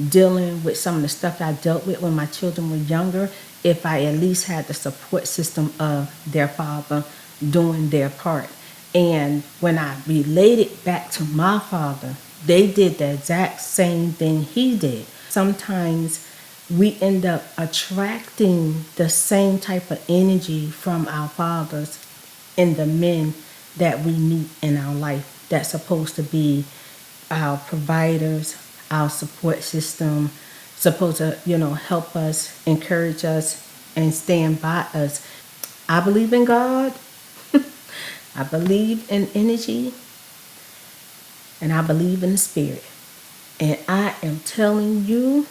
dealing with some of the stuff I dealt with when my children were younger if I at least had the support system of their father doing their part. And when I related back to my father, they did the exact same thing he did. Sometimes we end up attracting the same type of energy from our fathers and the men that we meet in our life that's supposed to be our providers, our support system, supposed to, help us, encourage us, and stand by us. I believe in God. I believe in energy. And I believe in the spirit. And I am telling you,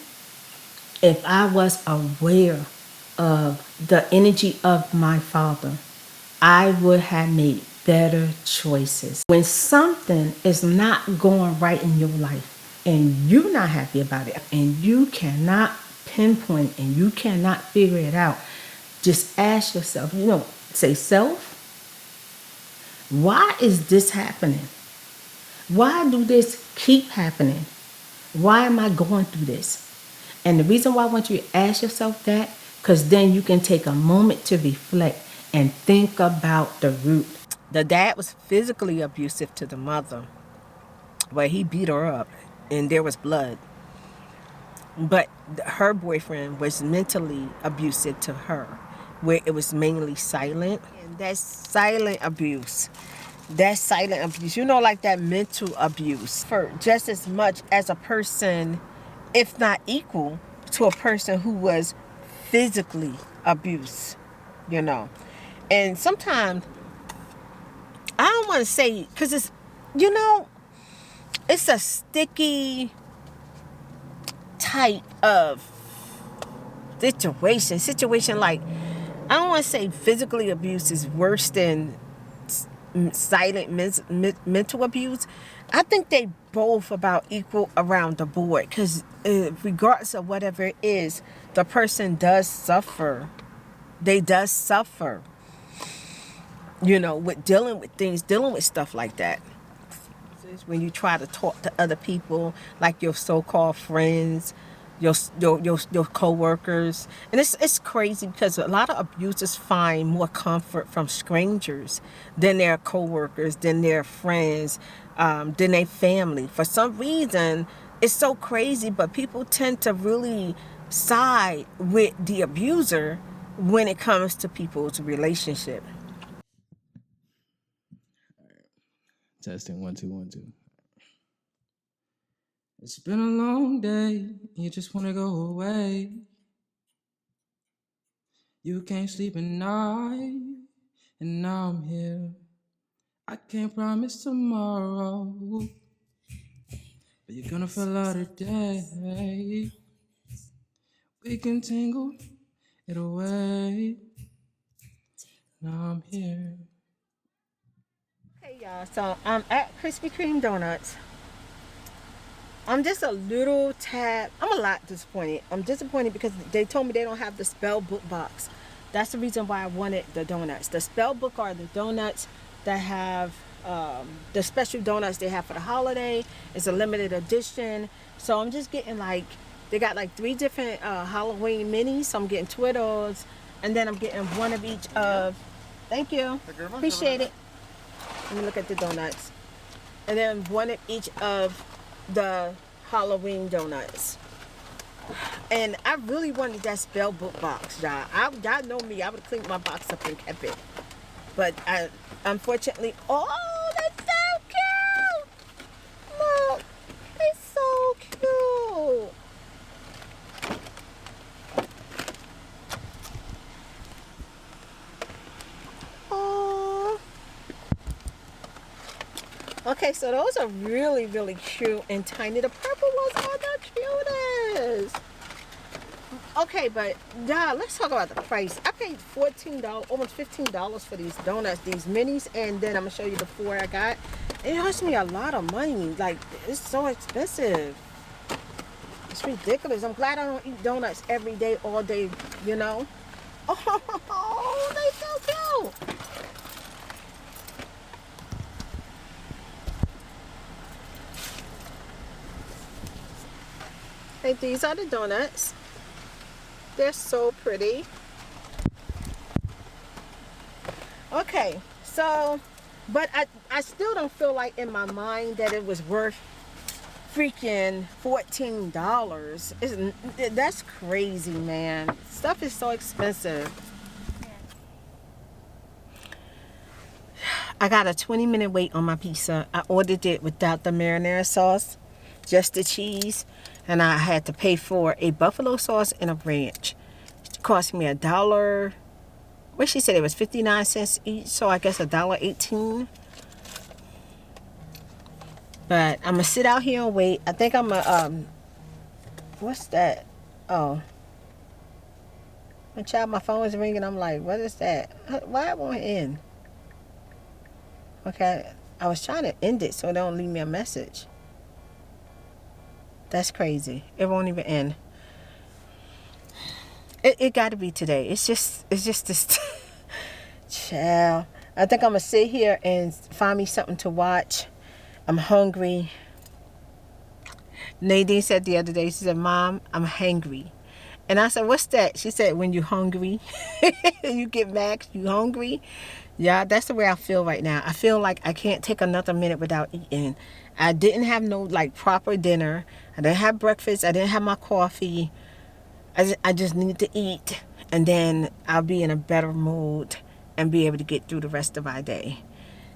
if I was aware of the energy of my father, I would have made better choices. When something is not going right in your life and you're not happy about it and you cannot pinpoint and you cannot figure it out, just ask yourself, say, self, why is this happening? Why do this keep happening? Why am I going through this? And the reason why I want you to ask yourself that, because then you can take a moment to reflect and think about the root. The dad was physically abusive to the mother, where he beat her up and there was blood. But her boyfriend was mentally abusive to her, where it was mainly silent. And that's silent abuse. That's silent abuse. Like that mental abuse. For just as much as a person, if not equal, to a person who was physically abused, And sometimes, I don't want to say, because it's, it's a sticky type of situation like, I don't want to say physically abuse is worse than silent mental abuse. I think they both about equal around the board, because regardless of whatever it is, the person does suffer. They does suffer, with dealing with stuff like that. When you try to talk to other people, like your so-called friends, your co-workers. And it's crazy because a lot of abusers find more comfort from strangers than their co-workers, than their friends, than their family. For some reason, it's so crazy, but people tend to really side with the abuser when it comes to people's relationship. Testing 1 2 1 2. It's been a long day. You just wanna go away. You can't sleep at night, and now I'm here. I can't promise tomorrow, but you're gonna feel out today. We can tangle it away. Now I'm here. Hey y'all, so I'm at Krispy Kreme Donuts. I'm just a little tad, I'm a lot disappointed. I'm disappointed because they told me they don't have the spell book box. That's the reason why I wanted the donuts. The spell book are the donuts that have the special donuts they have for the holiday. It's a limited edition. So I'm just getting they got 3 different Halloween minis. So I'm getting Twiddles, and then I'm getting one of each of, thank you, appreciate it. Let me look at the donuts. And then one of each of the Halloween donuts. And I really wanted that spell book box, y'all. Y'all know me, I would have cleaned my box up and kept it. But unfortunately, oh, that's so cute! Look, it's so cute. Oh. Okay, so those are really, really cute and tiny. The purple ones are the cutest. Okay, but y'all, let's talk about the price. I paid $14, almost $15 for these donuts, these minis, and then I'm gonna show you the 4 I got. It cost me a lot of money. It's so expensive. It's ridiculous. I'm glad I don't eat donuts every day, all day, Oh, they so cute. Hey, these are the donuts. They're so pretty. Okay, so, but I still don't feel like in my mind that it was worth freaking $14. That's crazy, man. Stuff is so expensive. I got a 20-minute wait on my pizza. I ordered it without the marinara sauce, just the cheese, and I had to pay for a buffalo sauce and a ranch. It cost me $1. Well, she said it was 59 cents each, so I guess $1.18. But I'm gonna sit out here and wait. I think I'm gonna what's that? Oh, my child, my phone is ringing. I'm like, what is that? Why it won't end? Okay, I was trying to end it so it don't leave me a message. That's crazy. It won't even end. It got to be today. It's just this. Child, I think I'm gonna sit here and find me something to watch. I'm hungry. Nadine said the other day, she said, Mom, I'm hangry. And I said, what's that? She said, when you're hungry, you get mad, you hungry. Yeah, that's the way I feel right now. I feel like I can't take another minute without eating. I didn't have no like proper dinner. I didn't have breakfast. I didn't have my coffee. I just need to eat. And then I'll be in a better mood and be able to get through the rest of my day.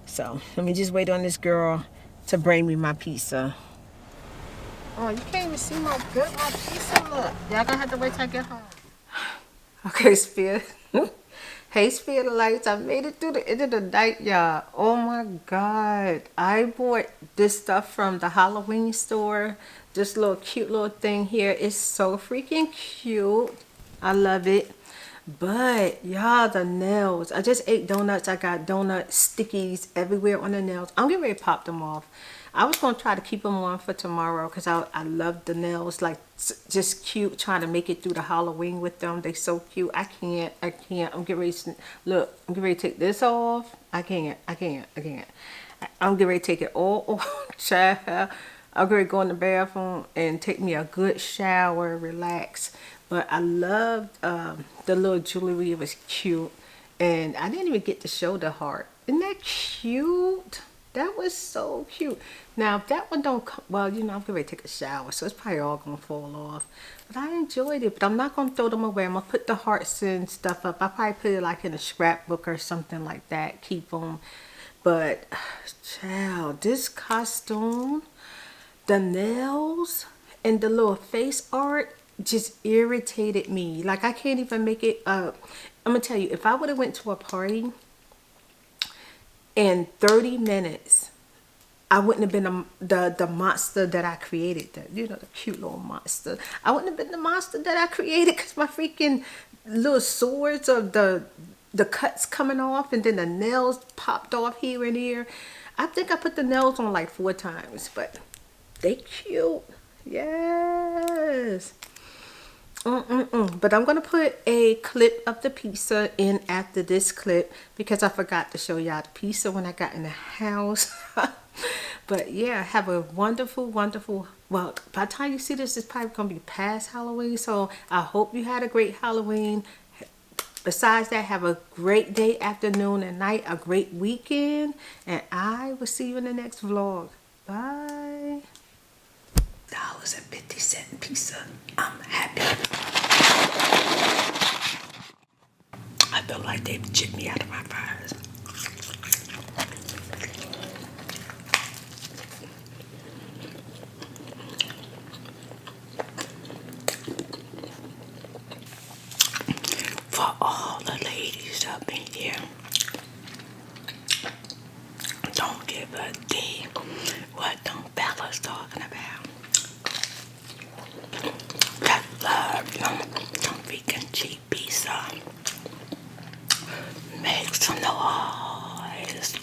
So let me just wait on this girl to bring me my pizza. Oh, you can't even see my good my pizza look. Y'all gonna have to wait till I get home. Okay, Spear. Hey, Spear the Lights. I made it through the end of the night, y'all. Oh my God. I bought this stuff from the Halloween store. This little cute little thing here. It's so freaking cute. I love it. But y'all, the nails. I just ate donuts. I got donut stickies everywhere on the nails. I'm getting ready to pop them off. I was going to try to keep them on for tomorrow because I love the nails. Like, just cute, trying to make it through the Halloween with them. They so cute. I can't. I'm getting ready to, look, I'm getting ready to take this off. I can't. I'm getting ready to take it all off. Child. I'm going to go in the bathroom and take me a good shower, relax. But I loved the little jewelry. It was cute. And I didn't even get to show the heart. Isn't that cute? That was so cute. Now, if that one don't come, well, you know, I'm getting ready to take a shower, so it's probably all going to fall off. But I enjoyed it, but I'm not going to throw them away. I'm going to put the hearts and stuff up. I probably put it like in a scrapbook or something like that. Keep them. But, child, this costume, the nails, and the little face art just irritated me. Like, I can't even make it up. I'm going to tell you, if I would have went to a party in 30 minutes, I wouldn't have been the monster that I created. The cute little monster. I wouldn't have been the monster that I created because my freaking little swords of the cuts coming off and then the nails popped off here and there. I think I put the nails on like 4 times, but they cute. Yes. But I'm going to put a clip of the pizza in after this clip because I forgot to show y'all the pizza when I got in the house. But yeah, have a wonderful, wonderful, well, by the time you see this, it's probably going to be past Halloween. So I hope you had a great Halloween. Besides that, have a great day, afternoon, and night, a great weekend. And I will see you in the next vlog. Bye. $1.50 pizza. I'm happy. I feel like they chipped me out of my fries. For all the ladies up in here, don't give a damn what them fellas talking about. I love them freaking cheap pizza. Make some noise.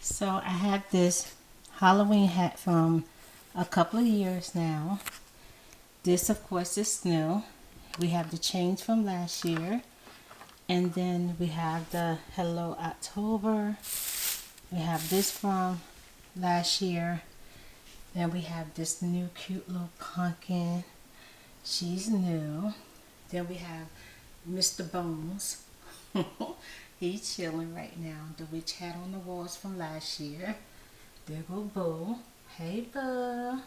So I have this Halloween hat from a couple of years now. This, of course, is Snow. we have the change from last year. And then we have the Hello October. We have this from last year. Then we have this new cute little pumpkin. She's new. Then we have Mr. Bones. He's chilling right now. The witch hat on the walls from last year. There go Boo. Hey Boo.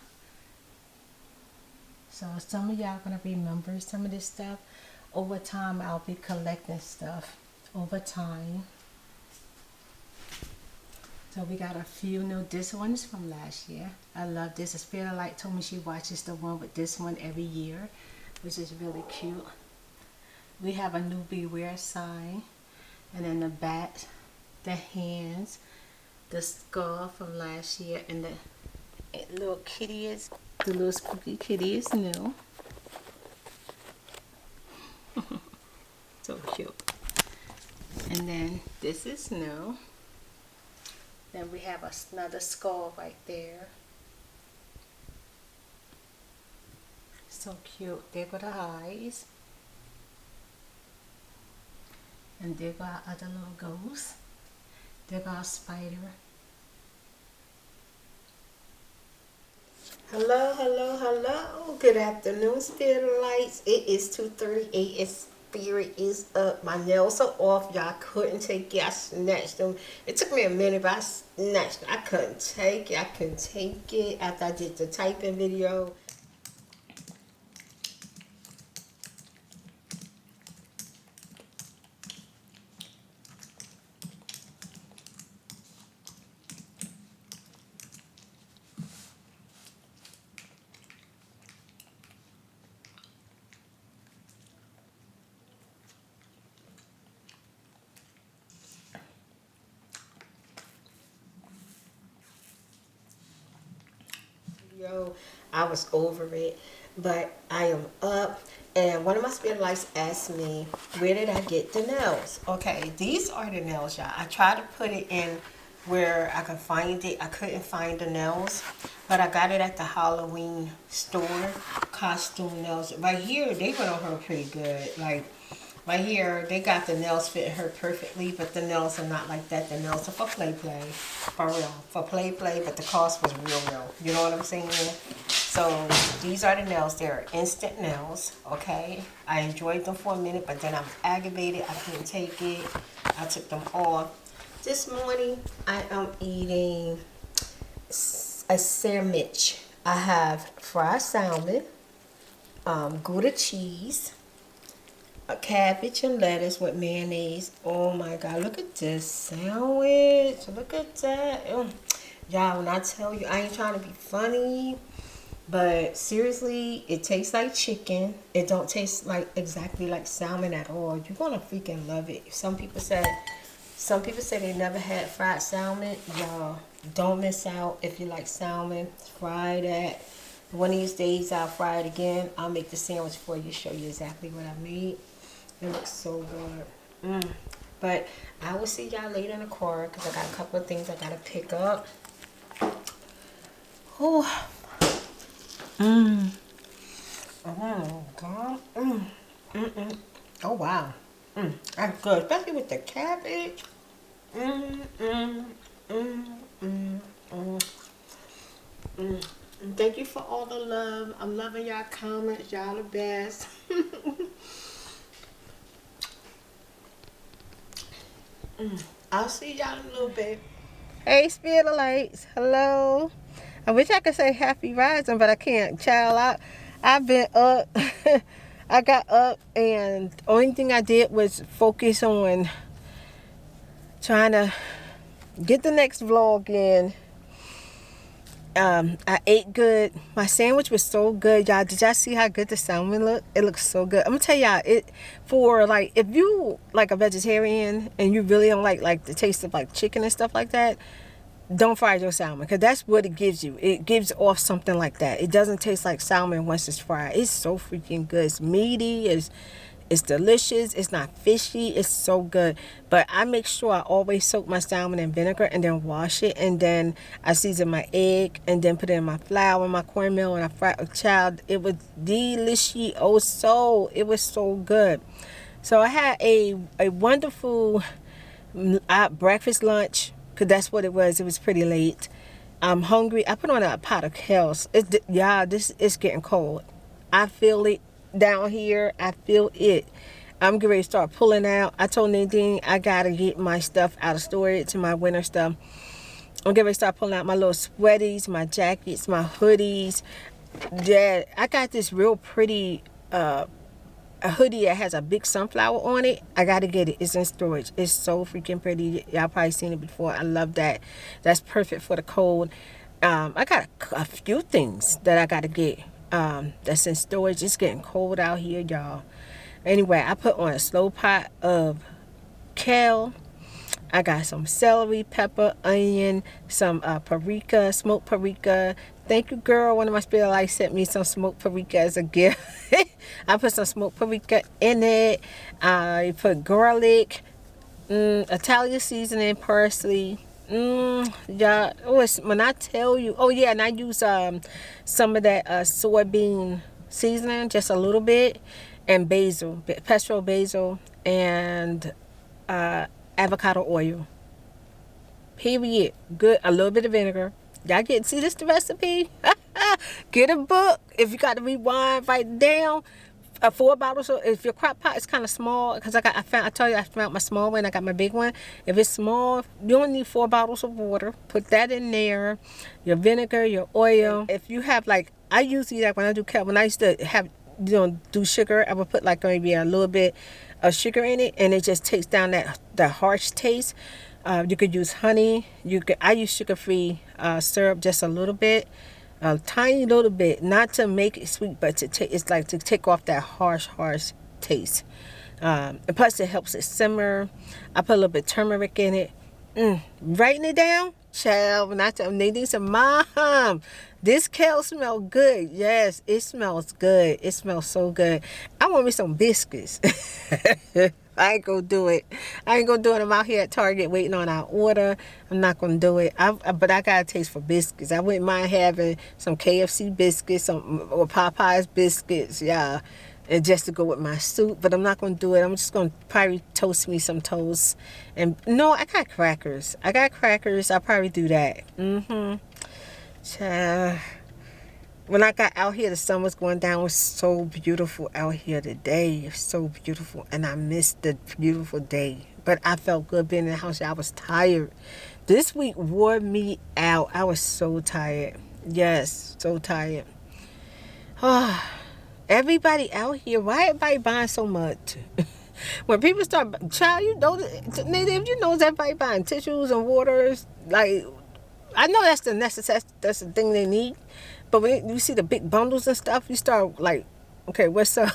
So some of y'all gonna remember some of this stuff. Over time, I'll be collecting stuff. Over time. So we got a few new. This one is from last year. I love this. Spirit Light told me she watches the one with this one every year, which is really cute. We have a new Beware sign. And then the bat, the hands, the skull from last year, and the little kitty is, the little spooky kitty is new. So cute. And then this is new. Then we have another skull right there. So cute. There go the eyes. And there go our other little ghosts. There go our spider. Hello, hello, hello. Good afternoon, Spirit Lights. It is 2:38 and Spirit is up. My nails are off. Y'all couldn't take it. I snatched them. It took me a minute, but I snatched them. I couldn't take it. I couldn't take it after I did the typing video. I was over it, but I am up, and one of my Spirit Lights asked me, where did I get the nails? Okay, these are the nails, y'all. I tried to put it in where I could find it. I couldn't find the nails, but I got it at the Halloween store, costume nails. Right here, they went on her pretty good. Like, right here, they got the nails fitting her perfectly, but the nails are not like that. The nails are for play, for real, for play, but the cost was real. You know what I'm saying? So these are the nails. They're instant nails, okay? I enjoyed them for a minute, but then I was aggravated. I couldn't take it. I took them off. This morning, I am eating a sandwich. I have fried salmon, Gouda cheese, a cabbage and lettuce with mayonnaise. Oh my God, look at this sandwich. Look at that. Y'all, when I tell you, I ain't trying to be funny, but seriously, it tastes like chicken. It don't taste like exactly like salmon at all. You're gonna freaking love it. Some people say they never had fried salmon. Y'all, don't miss out if you like salmon. Fry that. One of these days, I'll fry it again. I'll make the sandwich for you, show you exactly what I made. It looks so good. But I will see y'all later in the car because I got a couple of things I gotta pick up. Oh. Oh God. Oh wow. That's good, especially with the cabbage. Thank you for all the love. I'm loving y'all comments. Y'all the best. I'll see y'all in a little bit. Hey, Spirit Lights. Hello. I wish I could say happy rising, but I can't. Child, I've been up. I got up, and the only thing I did was focus on trying to get the next vlog in. I ate good. My sandwich was so good, y'all. Did y'all see how good the salmon looked? It looks so good. I'm gonna tell y'all, if you like a vegetarian and you really don't like the taste of like chicken and stuff like that, don't fry your salmon, because that's what it gives you. It gives off something like that. It doesn't taste like salmon once it's fried. It's so freaking good. It's meaty. It's delicious. It's not fishy. It's so good. But I make sure I always soak my salmon in vinegar and then wash it. And then I season my egg and then put it in my flour, my cornmeal, and I fry a child. It was delicious. Oh, so it was so good. So I had a wonderful breakfast, lunch, because that's what it was. It was pretty late. I'm hungry. I put on a pot of kales. Yeah, this is getting cold. I feel it down here. I feel it. I'm getting ready to start pulling out. I told Nadine I gotta get my stuff out of storage, my winter stuff. I'm getting ready to start pulling out my little sweaties, my jackets, my hoodies. Yeah, I got this real pretty a hoodie that has a big sunflower on it. I gotta get it. It's in storage. It's so freaking pretty. Y'all probably seen it before. I love that. That's perfect for the cold. I got a few things that I gotta get that's in storage. It's getting cold out here, y'all. Anyway, I put on a slow pot of kale. I got some celery, pepper, onion, some paprika, smoked paprika. Thank you, girl. One of my spirit lights sent me some smoked paprika as a gift. I put some smoked paprika in it. I put garlic, Italian seasoning, parsley. Yeah. Oh, when I tell you. Oh, yeah. And I use some of that soybean seasoning, just a little bit, and basil, pesto basil, and avocado oil. Period. Good. A little bit of vinegar. Y'all see this the recipe? Get a book. If you got to rewind, write down 4 bottles. If your crock pot is kind of small, because I told you I found my small one. I got my big one. If it's small, you only need 4 bottles of water. Put that in there. Your vinegar, your oil. If you have I usually when I do when I used to have do sugar, I would put maybe a little bit of sugar in it, and it just takes down that harsh taste. You could use honey. I use sugar-free syrup, just a little bit, a tiny little bit, not to make it sweet, but to take off that harsh taste. And plus, it helps it simmer. I put a little bit of turmeric in it. Writing it down, child. When I tell Nadine, said, "Mom, this kale smells good." Yes, it smells good. It smells so good. I want me some biscuits. I ain't gonna do it. I'm out here at Target waiting on our order. I'm not gonna do it. But I got a taste for biscuits. I wouldn't mind having some KFC biscuits, or Popeyes biscuits, yeah, and just to go with my soup. But I'm not gonna do it. I'm just gonna probably toast me some toast. And no, I got crackers. I'll probably do that. When I got out here, the sun was going down. It was so beautiful out here today. It's so beautiful. And I missed the beautiful day. But I felt good being in the house. I was tired. This week wore me out. I was so tired. Yes, so tired. Everybody out here, why everybody buying so much? When people start, child, Native, everybody buying tissues and waters. I know that's that's the thing they need. But when you see the big bundles and stuff, you start okay, what's up?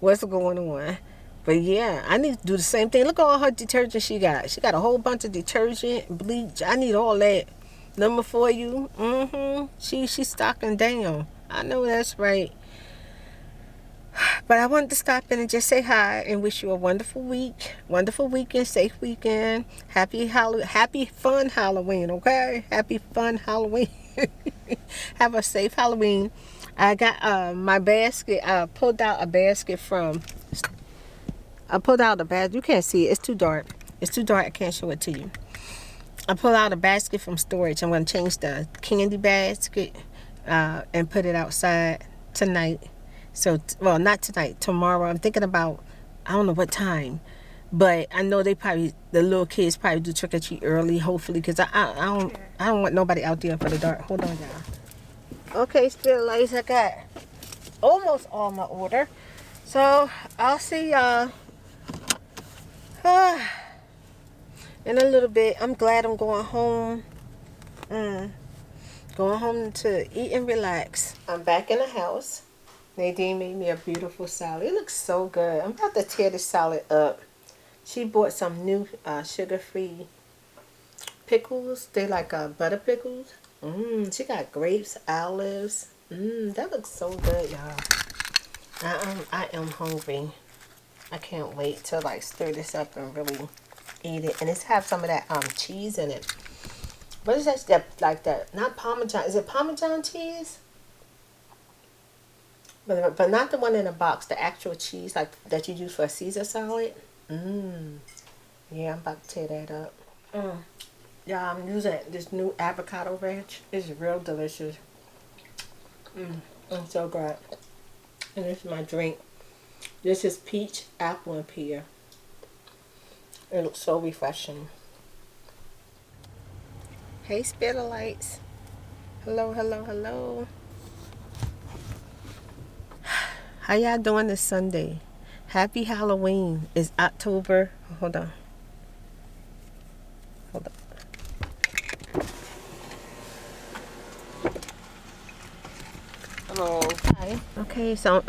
What's going on? But yeah, I need to do the same thing. Look at all her detergent she got. She got a whole bunch of detergent, bleach. I need all that. Number for you. She's stocking down. I know that's right. But I wanted to stop in and just say hi and wish you a wonderful week, wonderful weekend, safe weekend, happy fun Halloween, okay? Happy fun Halloween. Have a safe Halloween. I got my basket. I pulled out a basket. You can't see it. It's too dark. I can't show it to you. I pulled out a basket from storage. I'm going to change the candy basket and put it outside tonight. So, well, not tonight, tomorrow. I'm thinking about, I don't know what time, but I know the little kids probably do trick or treat early, hopefully, because I don't want nobody out there for the dark. Hold on, y'all. Okay, spirit lights, I got almost all my order. So, I'll see y'all in a little bit. I'm glad I'm going home. Going home to eat and relax. I'm back in the house. Nadine made me a beautiful salad. It looks so good. I'm about to tear this salad up. She bought some new sugar-free pickles. They butter pickles. She got grapes, olives. That looks so good, y'all. I am hungry. I can't wait to like stir this up and really eat it. And it's have some of that cheese in it. What is that? Like that? Not Parmesan. Is it Parmesan cheese? But not the one in a box. The actual cheese like that you use for a Caesar salad. Yeah, I'm about to tear that up. Yeah, I'm using this new avocado ranch. It's real delicious. It's so good. And this is my drink. This is peach, apple, and pear. It looks so refreshing. Hey, Spitterlights. Hello, hello, hello. How y'all doing this Sunday? Happy Halloween. It's October. Hold on. Hold on. Hello. Hi. Okay, so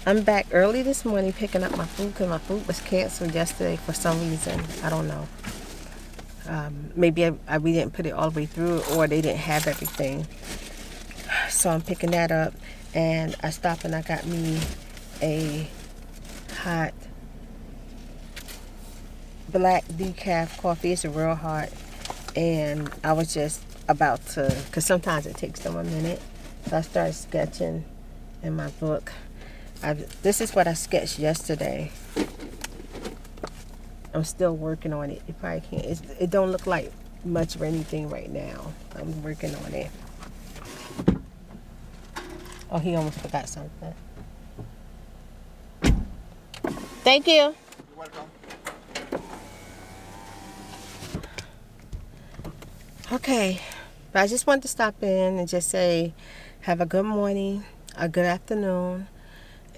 I'm back early this morning picking up my food because my food was canceled yesterday for some reason. I don't know. Maybe we didn't put it all the way through or they didn't have everything. So I'm picking that up and I stopped and I got me a hot black decaf coffee. It's real hot and I was just about to, because sometimes it takes them a minute. So I started sketching in my book. This is what I sketched yesterday. I'm still working on it. You probably can't. It don't look like much of anything right now. I'm working on it. Oh, he almost forgot something. Thank you. You're welcome. Okay. But I just wanted to stop in and just say, have a good morning, a good afternoon.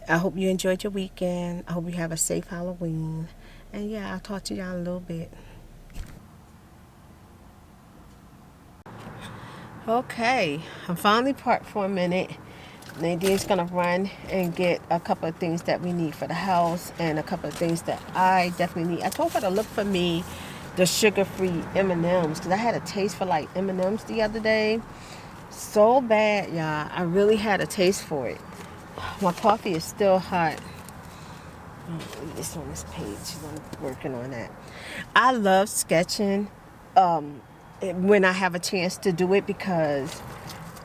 I hope you enjoyed your weekend. I hope you have a safe Halloween. And yeah, I'll talk to y'all in a little bit. Okay, I'm finally parked for a minute. Nadine's gonna run and get a couple of things that we need for the house and a couple of things that I definitely need. I told her to look for me the sugar-free M&Ms because I had a taste for like M&Ms the other day. So bad, y'all. I really had a taste for it. My coffee is still hot. This on this page. I'm working on that. I love sketching when I have a chance to do it because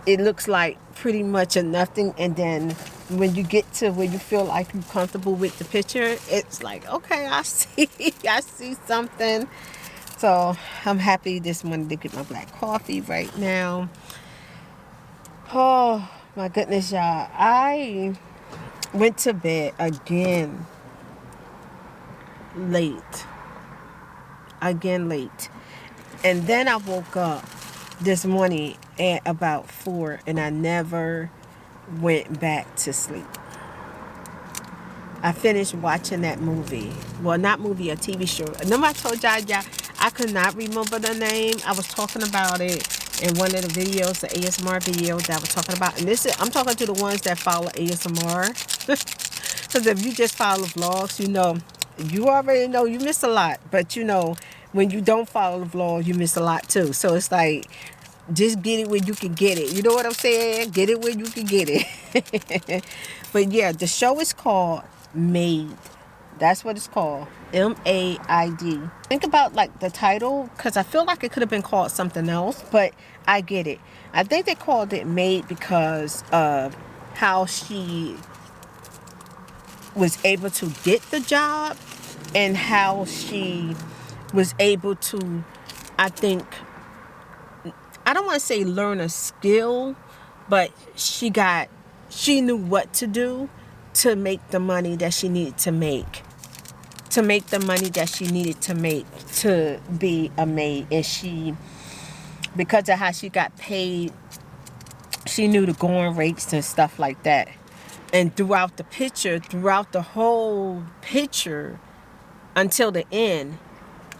it looks like pretty much a nothing, and then when you get to where you feel like you're comfortable with the picture, it's like, okay, I see something. So I'm happy this morning to get my black coffee right now. Oh my goodness, y'all. I went to bed again late. And then I woke up this morning at about 4 and I never went back to sleep. I finished watching that movie. Well, not movie, a TV show. Remember I told y'all, I could not remember the name. I was talking about it in one of the videos, the ASMR videos that I was talking about. And I'm talking to the ones that follow ASMR. Because if you just follow vlogs, you already know you miss a lot. But when you don't follow the vlog, you miss a lot too. So it's like, just get it where you can get it. You know what I'm saying? Get it where you can get it. But yeah, the show is called Made. That's what it's called. M-A-I-D. Think about like the title, because I feel like it could have been called something else, but I get it. I think they called it Made because of how she was able to get the job and how she was able to, I think, I don't want to say learn a skill, but she knew what to do to make the money that she needed to make. To make the money that she needed to make to be a maid. And because of how she got paid, she knew the going rates and stuff like that. And throughout the whole picture, until the end,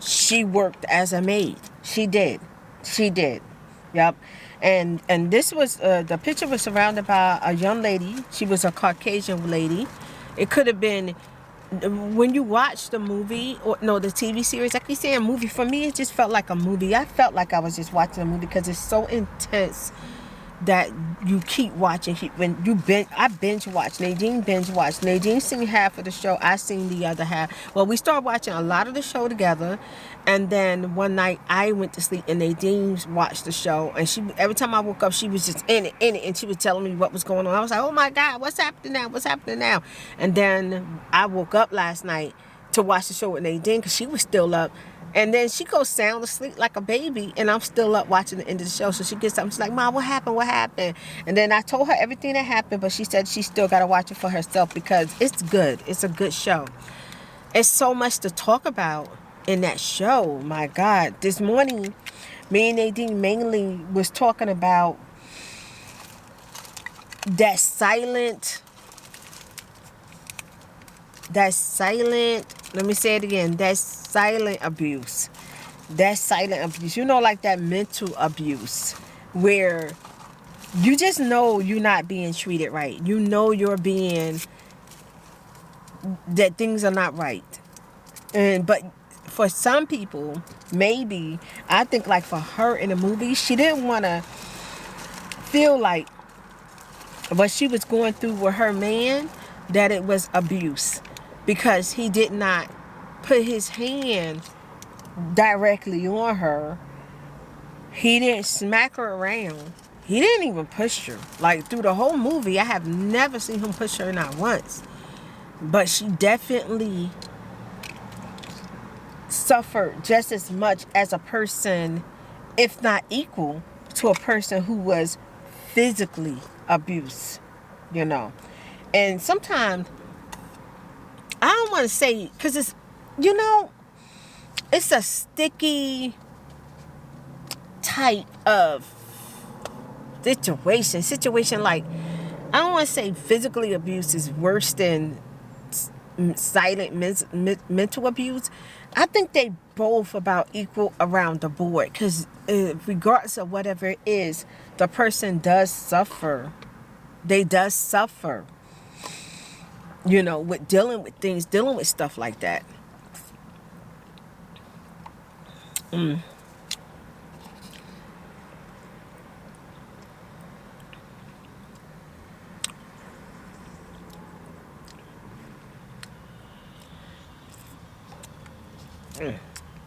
she worked as a maid. She did. Yep. And this was, the picture was surrounded by a young lady. She was a Caucasian lady. It could have been, when you watch the movie, or no, the TV series, I keep saying movie. For me, it just felt like a movie. I felt like I was just watching a movie because it's so intense that you keep watching. I binge watch. Nadine binge watch. Nadine seen half of the show. I seen the other half. Well, we started watching a lot of the show together, and then one night I went to sleep and Nadine watched the show. And she, every time I woke up, she was just in it, and she was telling me what was going on. I was like, oh my God, what's happening now? What's happening now? And then I woke up last night to watch the show with Nadine because she was still up. And then she goes sound asleep like a baby, and I'm still up watching the end of the show. So she gets up, she's like, Mom, what happened? What happened? And then I told her everything that happened, but she said she still got to watch it for herself because it's good. It's a good show. It's so much to talk about in that show. My God. This morning, me and Nadine mainly was talking about that silent, let me say it again, that silent abuse. You know, like that mental abuse where you just know you're not being treated right. You know that things are not right. But for some people, maybe, I think like for her in the movie, she didn't want to feel like what she was going through with her man, that it was abuse. Because he did not put his hand directly on her. He didn't smack her around. He didn't even push her. Like through the whole movie, I have never seen him push her, not once. But she definitely suffered just as much as a person, if not equal, to a person who was physically abused, you know. And sometimes, I don't want to say, because it's, you know, it's a sticky type of situation like, I don't want to say physically abuse is worse than silent mental abuse. I think they both about equal around the board, because regardless of whatever it is, the person does suffer. They does suffer, you know, with dealing with stuff like that.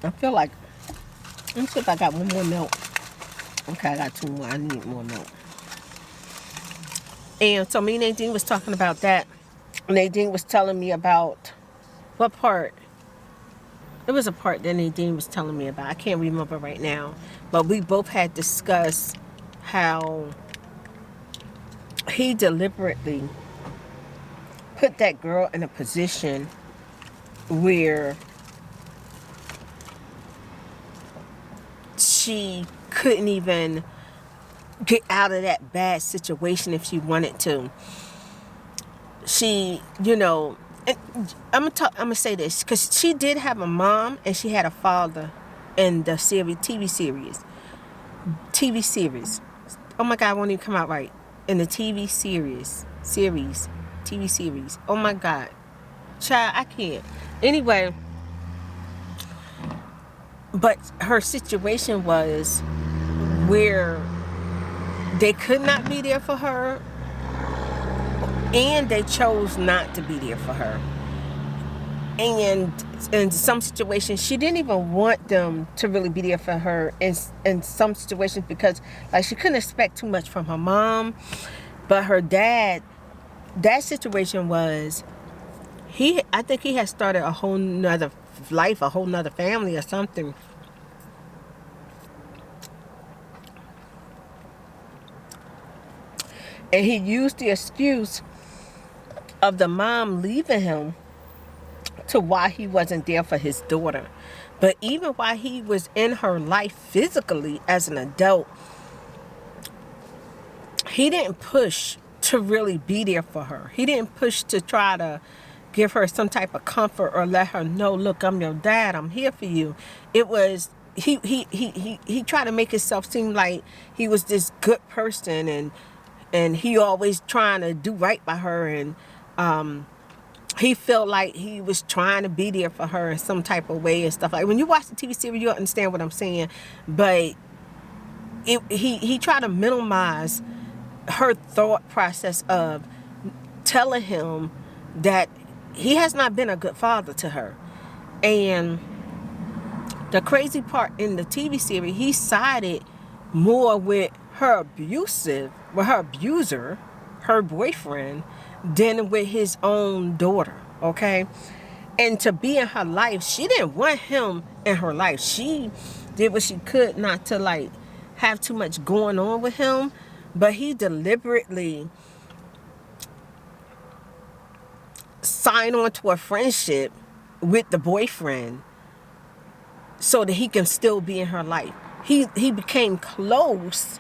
I feel like, let me see if I got one more milk. Okay, I got two more. I need more milk. And so me and Nadine was talking about that. Nadine was telling me about, what part? It was a part that Nadine was telling me about. I can't remember right now. But we both had discussed how he deliberately put that girl in a position where she couldn't even get out of that bad situation if she wanted to. She, you know, I'm gonna say this, because she did have a mom and she had a father in the TV series. Oh my God, it won't even come out right. In the TV series. Oh my God, child, I can't. Anyway, but her situation was where they could not be there for her, and they chose not to be there for her. And in some situations, she didn't even want them to really be there for her in some situations, because like she couldn't expect too much from her mom. But her dad, that situation was, I think he had started a whole nother life, a whole nother family or something. And he used the excuse of the mom leaving him to why he wasn't there for his daughter. But even while he was in her life physically as an adult, he didn't push to really be there for her. He didn't push to try to give her some type of comfort or let her know, look, I'm your dad, I'm here for you. It was, he tried to make himself seem like he was this good person, and he always trying to do right by her, and he felt like he was trying to be there for her in some type of way and stuff. Like, when you watch the TV series, you'll understand what I'm saying. But he tried to minimize her thought process of telling him that he has not been a good father to her. And the crazy part in the TV series, he sided more with her abuser, her boyfriend, than with his own daughter, okay? And to be in her life, she didn't want him in her life. She did what she could not to like have too much going on with him, but he deliberately signed on to a friendship with the boyfriend so that he can still be in her life. He became close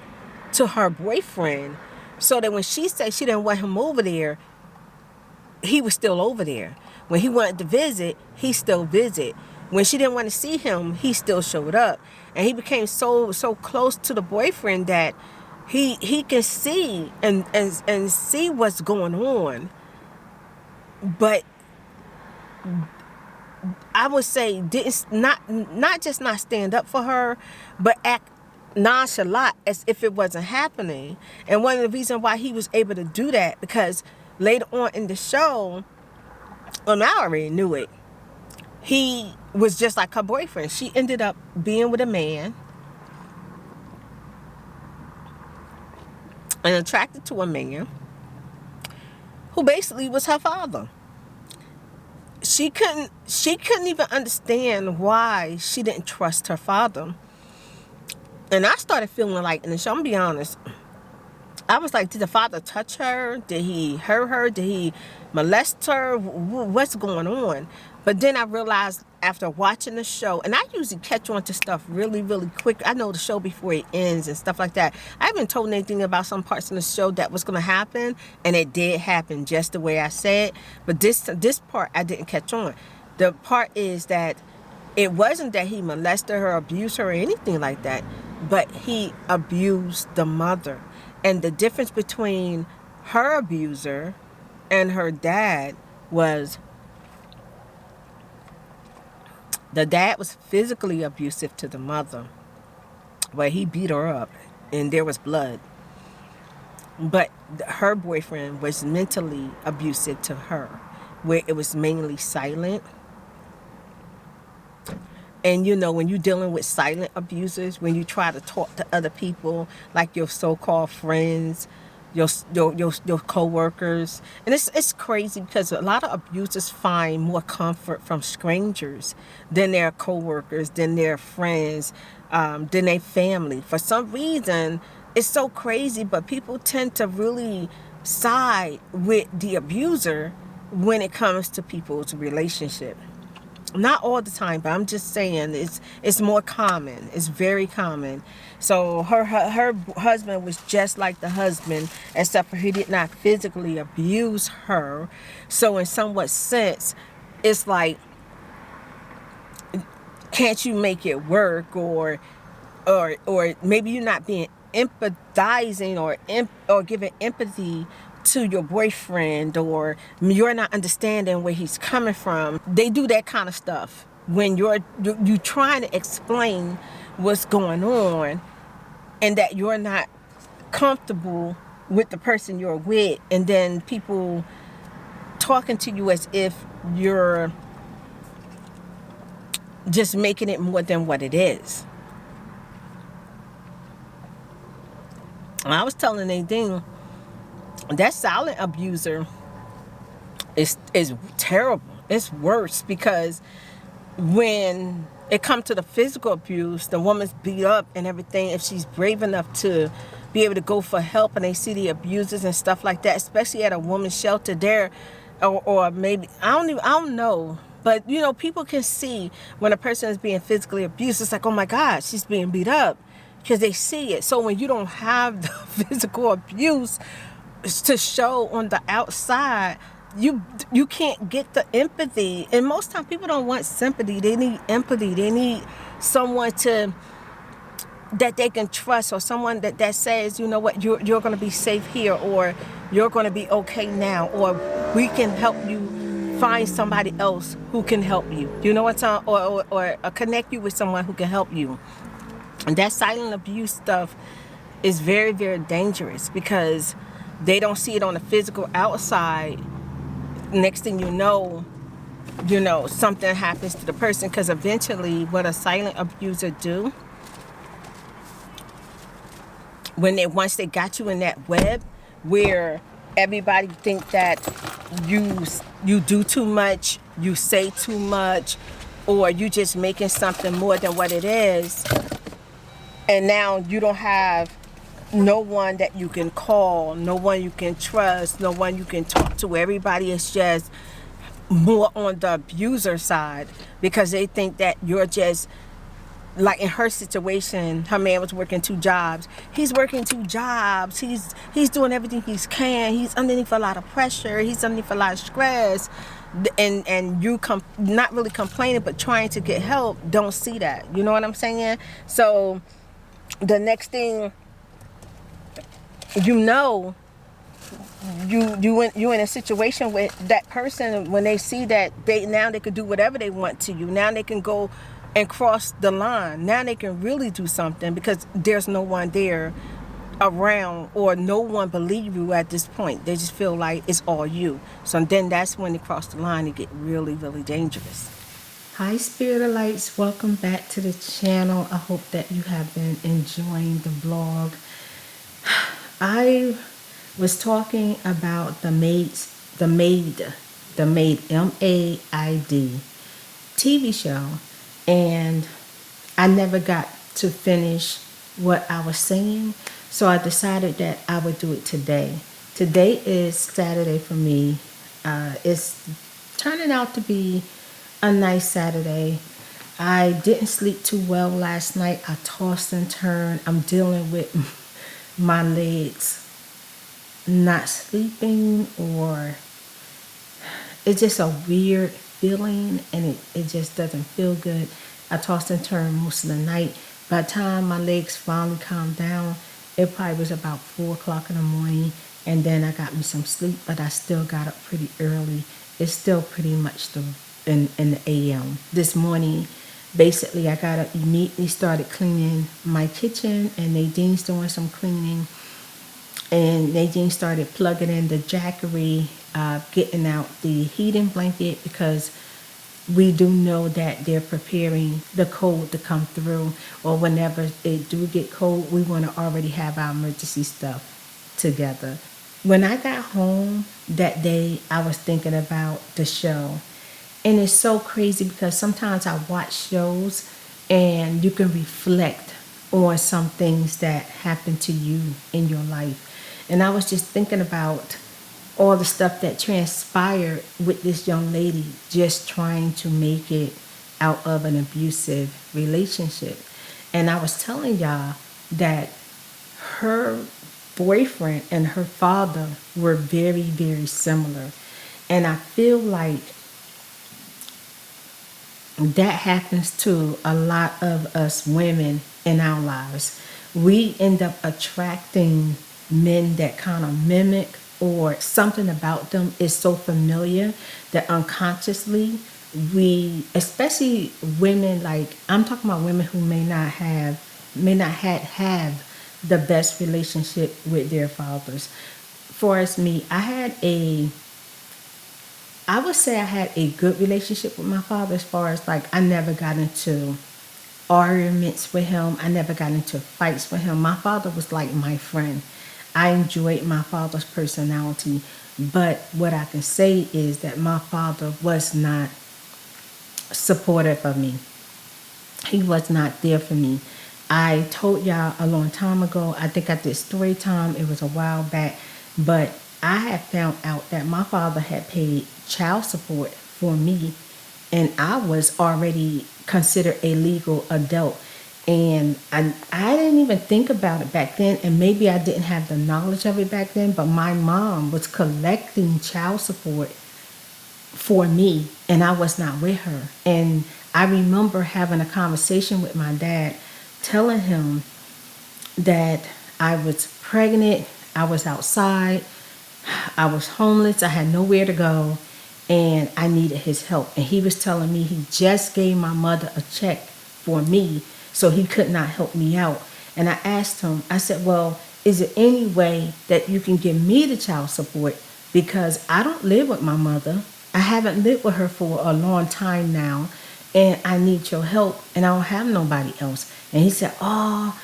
to her boyfriend so that when she said she didn't want him over there, he was still over there. When he wanted to visit, he still visit. When she didn't want to see him, he still showed up. And he became so close to the boyfriend that he can see and see what's going on. But I would say didn't not just not stand up for her, but act nonchalant as if it wasn't happening. And one of the reasons why he was able to do that, because later on in the show, and I already knew it, he was just like her boyfriend. She ended up being with a man and attracted to a man who basically was her father. She couldn't even understand why she didn't trust her father. And I started feeling like, in the show, I'm gonna be honest, I was like, did the father touch her? Did he hurt her? Did he molest her? What's going on? But then I realized after watching the show, and I usually catch on to stuff really, really quick. I know the show before it ends and stuff like that. I haven't told anything about some parts in the show that was going to happen, and it did happen just the way I said. But this part I didn't catch on. The part is that it wasn't that he molested her, abused her, or anything like that, but he abused the mother. And the difference between her abuser and her dad was the dad was physically abusive to the mother, where he beat her up and there was blood. But her boyfriend was mentally abusive to her, where it was mainly silent. And you know, when you're dealing with silent abusers, when you try to talk to other people, like your so-called friends, your co-workers, and it's crazy because a lot of abusers find more comfort from strangers than their co-workers, than their friends, than their family. For some reason, it's so crazy, but people tend to really side with the abuser when it comes to people's relationship. Not all the time, but I'm just saying it's more common. It's very common. So her husband was just like the husband, except for he did not physically abuse her. So in somewhat sense, it's like, can't you make it work, or maybe you're not being empathizing or giving empathy to your boyfriend, or you're not understanding where he's coming from. They do that kind of stuff when you're trying to explain what's going on and that you're not comfortable with the person you're with, and then people talking to you as if you're just making it more than what it is. And I was telling Nadine, that silent abuser is terrible. It's worse, because when it comes to the physical abuse, the woman's beat up and everything, if she's brave enough to be able to go for help and they see the abusers and stuff like that, especially at a woman's shelter there, or maybe, I don't know. But, you know, people can see when a person is being physically abused. It's like, oh my God, she's being beat up, because they see it. So when you don't have the physical abuse to show on the outside, you can't get the empathy. And most times people don't want sympathy. They need empathy. They need someone that they can trust, or someone that says, you know what, you're going to be safe here, or you're going to be okay now, or we can help you find somebody else who can help you. You know what I'm saying? Or connect you with someone who can help you. And that silent abuse stuff is very, very dangerous because they don't see it on the physical outside. Next thing you know, something happens to the person, because eventually what a silent abuser do, once they got you in that web where everybody think that you do too much, you say too much, or you just making something more than what it is, and now you don't have no one that you can call, no one you can trust, no one you can talk to. Everybody is just more on the abuser side because they think that you're just, like in her situation, her man was working 2 jobs. He's working 2 jobs. He's doing everything he can. He's underneath a lot of pressure. He's underneath a lot of stress. And you not really complaining, but trying to get help, don't see that. You know what I'm saying? So the next thing you know, you in a situation with that person, when they see that they could do whatever they want to you. Now they can go and cross the line. Now they can really do something because there's no one there around, or no one believe you at this point. They just feel like it's all you. So then that's when they cross the line and get really, really dangerous. Hi Spirit of Lights, welcome back to the channel. I hope that you have been enjoying the vlog. I was talking about the Maid, M-A-I-D TV show, and I never got to finish what I was saying, so I decided that I would do it today. Today is Saturday for me. It's turning out to be a nice Saturday. I didn't sleep too well last night. I tossed and turned. I'm dealing with my legs not sleeping, or it's just a weird feeling, and it just doesn't feel good. I tossed and turned most of the night. By the time my legs finally calmed down, it probably was about 4 o'clock in the morning, and then I got me some sleep, but I still got up pretty early. It's still pretty much in the AM. This morning, basically, I got up, immediately started cleaning my kitchen, and Nadine's doing some cleaning. And Nadine started plugging in the jackery, getting out the heating blanket, because we do know that they're preparing the cold to come through, or whenever it do get cold, we want to already have our emergency stuff together. When I got home that day, I was thinking about the show. And it's so crazy because sometimes I watch shows and you can reflect on some things that happen to you in your life. And I was just thinking about all the stuff that transpired with this young lady just trying to make it out of an abusive relationship. And I was telling y'all that her boyfriend and her father were very, very similar. And I feel like that happens to a lot of us women in our lives. We end up attracting men that kind of mimic, or something about them is so familiar that unconsciously we, especially women, like I'm talking about women who may not have the best relationship with their fathers. For as me, I would say I had a good relationship with my father, as far as like I never got into arguments with him. I never got into fights with him. My father was like my friend. I enjoyed my father's personality, but what I can say is that my father was not supportive of me. He was not there for me. I told y'all a long time ago, I think I did Storytime, it was a while back, but I had found out that my father had paid child support for me, and I was already considered a legal adult. And I didn't even think about it back then, and maybe I didn't have the knowledge of it back then, but my mom was collecting child support for me, and I was not with her. And I remember having a conversation with my dad, telling him that I was pregnant, I was outside, I was homeless, I had nowhere to go, and I needed his help. And he was telling me he just gave my mother a check for me, so he could not help me out. And I asked him, I said, well, is there any way that you can give me the child support? Because I don't live with my mother. I haven't lived with her for a long time now, and I need your help, and I don't have nobody else. And he said, oh,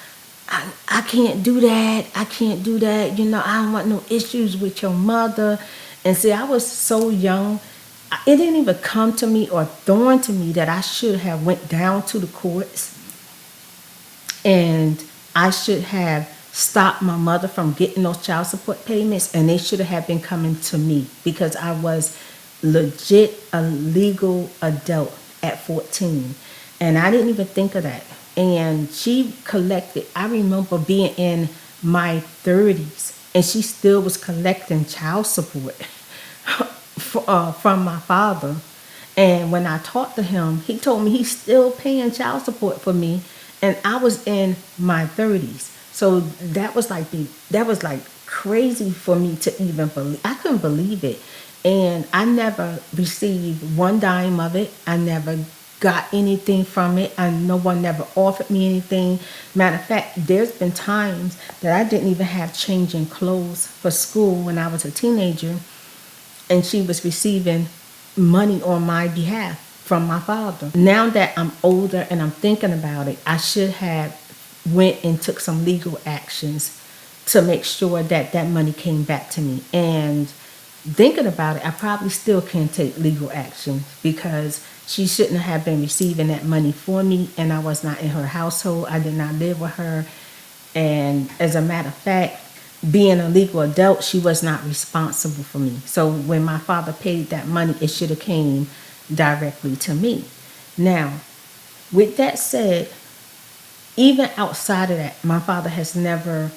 I can't do that. I can't do that. You know, I don't want no issues with your mother. And see, I was so young. It didn't even come to me or dawn to me that I should have went down to the courts and I should have stopped my mother from getting those child support payments, and they should have been coming to me because I was legit a legal adult at 14. And I didn't even think of that. And she collected, I remember being in my 30s, and she still was collecting child support from my father. And when I talked to him, he told me he's still paying child support for me, and I was in my 30s. So that was like crazy for me to even believe. I couldn't believe it. And I never received one dime of it. I never got anything from it. And no one never offered me anything. Matter of fact, there's been times that I didn't even have change in clothes for school when I was a teenager, and she was receiving money on my behalf from my father. Now that I'm older and I'm thinking about it, I should have went and took some legal actions to make sure that that money came back to me. And thinking about it, I probably still can't take legal action because she shouldn't have been receiving that money for me, and I was not in her household. I did not live with her. And as a matter of fact, being a legal adult, she was not responsible for me. So when my father paid that money, it should have came directly to me. Now, with that said, even outside of that, my father has never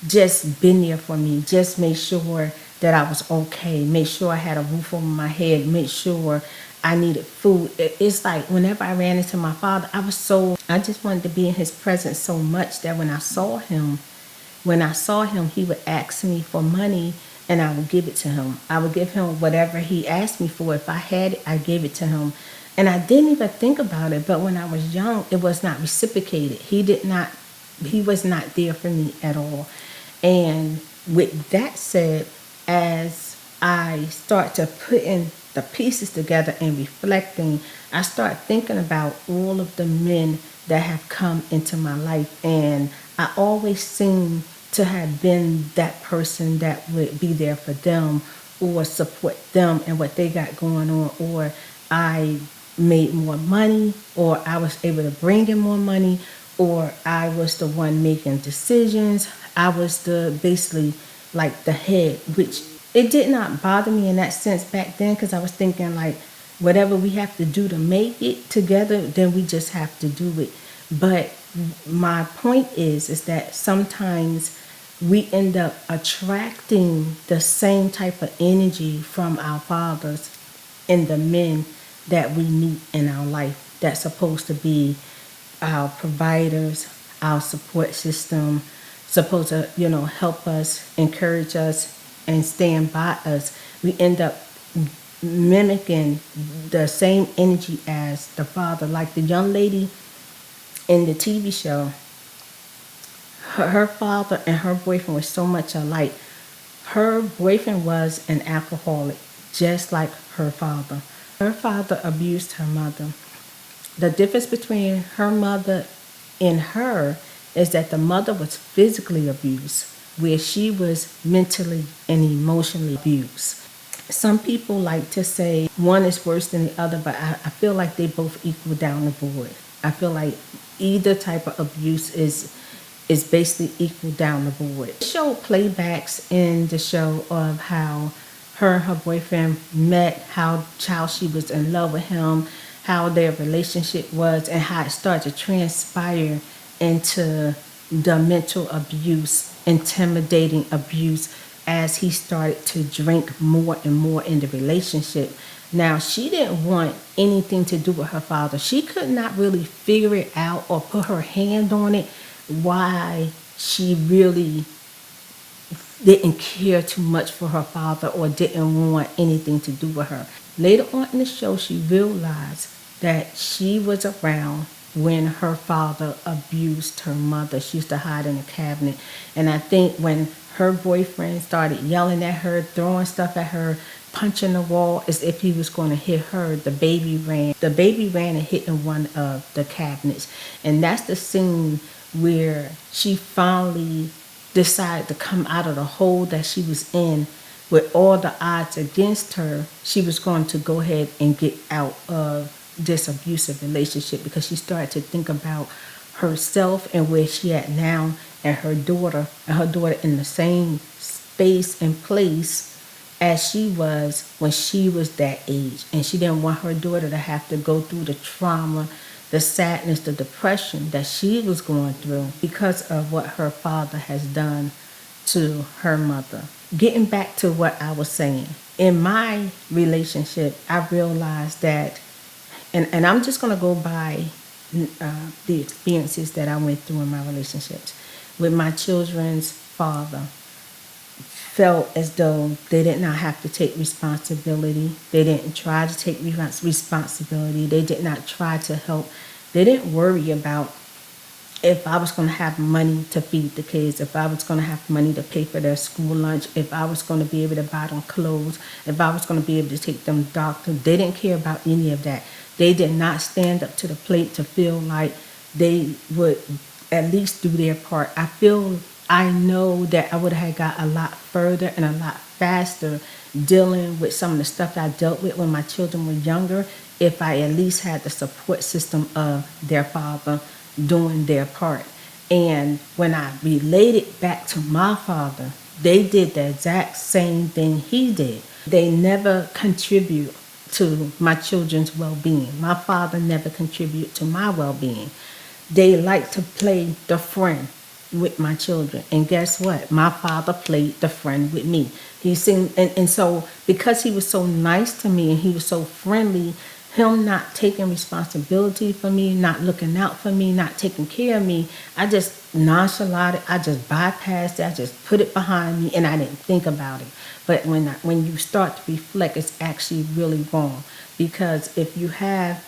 just been there for me, just made sure that I was okay, made sure I had a roof over my head, made sure I needed food. It's like whenever I ran into my father, I just wanted to be in his presence so much that when I saw him, he would ask me for money and I would give it to him. I would give him whatever he asked me for. If I had it, I gave it to him. And I didn't even think about it, but when I was young, it was not reciprocated. He was not there for me at all. And with that said, as I start to put in the pieces together and reflecting, I start thinking about all of the men that have come into my life. And I always seem to have been that person that would be there for them or support them and what they got going on, or I made more money, or I was able to bring in more money, or I was the one making decisions. I was basically like the head, which it did not bother me in that sense back then, because I was thinking like whatever we have to do to make it together, then we just have to do it. But my point is that sometimes we end up attracting the same type of energy from our fathers and the men that we meet in our life that's supposed to be our providers, our support system, supposed to, help us, encourage us, and stand by us. We end up mimicking the same energy as the father. Like the young lady in the TV show, her father and her boyfriend were so much alike. Her boyfriend was an alcoholic, just like her father. Her father abused her mother. The difference between her mother and her is that the mother was physically abused, where she was mentally and emotionally abused. Some people like to say one is worse than the other, but I feel like they both equal down the board. I feel like either type of abuse is basically equal down the board. They showed playbacks in the show of how her and her boyfriend met, how she was in love with him, how their relationship was, and how it started to transpire into the mental abuse, intimidating abuse, as he started to drink more and more in the relationship. Now, she didn't want anything to do with her father. She could not really figure it out or put her hand on it, why she really didn't care too much for her father or didn't want anything to do with her. Later on in the show, she realized that she was around when her father abused her mother. She used to hide in a cabinet. And I think when her boyfriend started yelling at her, throwing stuff at her, punching the wall as if he was going to hit her, the baby ran. The baby ran and hit in one of the cabinets. And that's the scene where she finally decided to come out of the hole that she was in. With all the odds against her, she was going to go ahead and get out of this abusive relationship, because she started to think about herself and where she at now, and her daughter in the same space and place as she was when she was that age. And she didn't want her daughter to have to go through the trauma, the sadness, the depression that she was going through because of what her father has done to her mother. Getting back to what I was saying, in my relationship, I realized that, and I'm just going to go by the experiences that I went through in my relationships. With my children's father, felt as though they did not have to take responsibility. They didn't try to take responsibility. They did not try to help. They didn't worry about if I was going to have money to feed the kids, if I was going to have money to pay for their school lunch, if I was going to be able to buy them clothes, if I was going to be able to take them to the doctor. They didn't care about any of that. They did not stand up to the plate to feel like they would at least do their part. I know that I would have got a lot further and a lot faster dealing with some of the stuff I dealt with when my children were younger if I at least had the support system of their father doing their part. And when I related back to my father, they did the exact same thing he did. They never contribute to my children's well-being. My father never contributed to my well-being. They like to play the friend with my children. And guess what? My father played the friend with me. He seemed, and so because he was so nice to me and he was so friendly, him not taking responsibility for me, not looking out for me, not taking care of me, I just nonchalanted, I just bypassed it, I just put it behind me, and I didn't think about it. But when you start to reflect, it's actually really wrong. Because if you have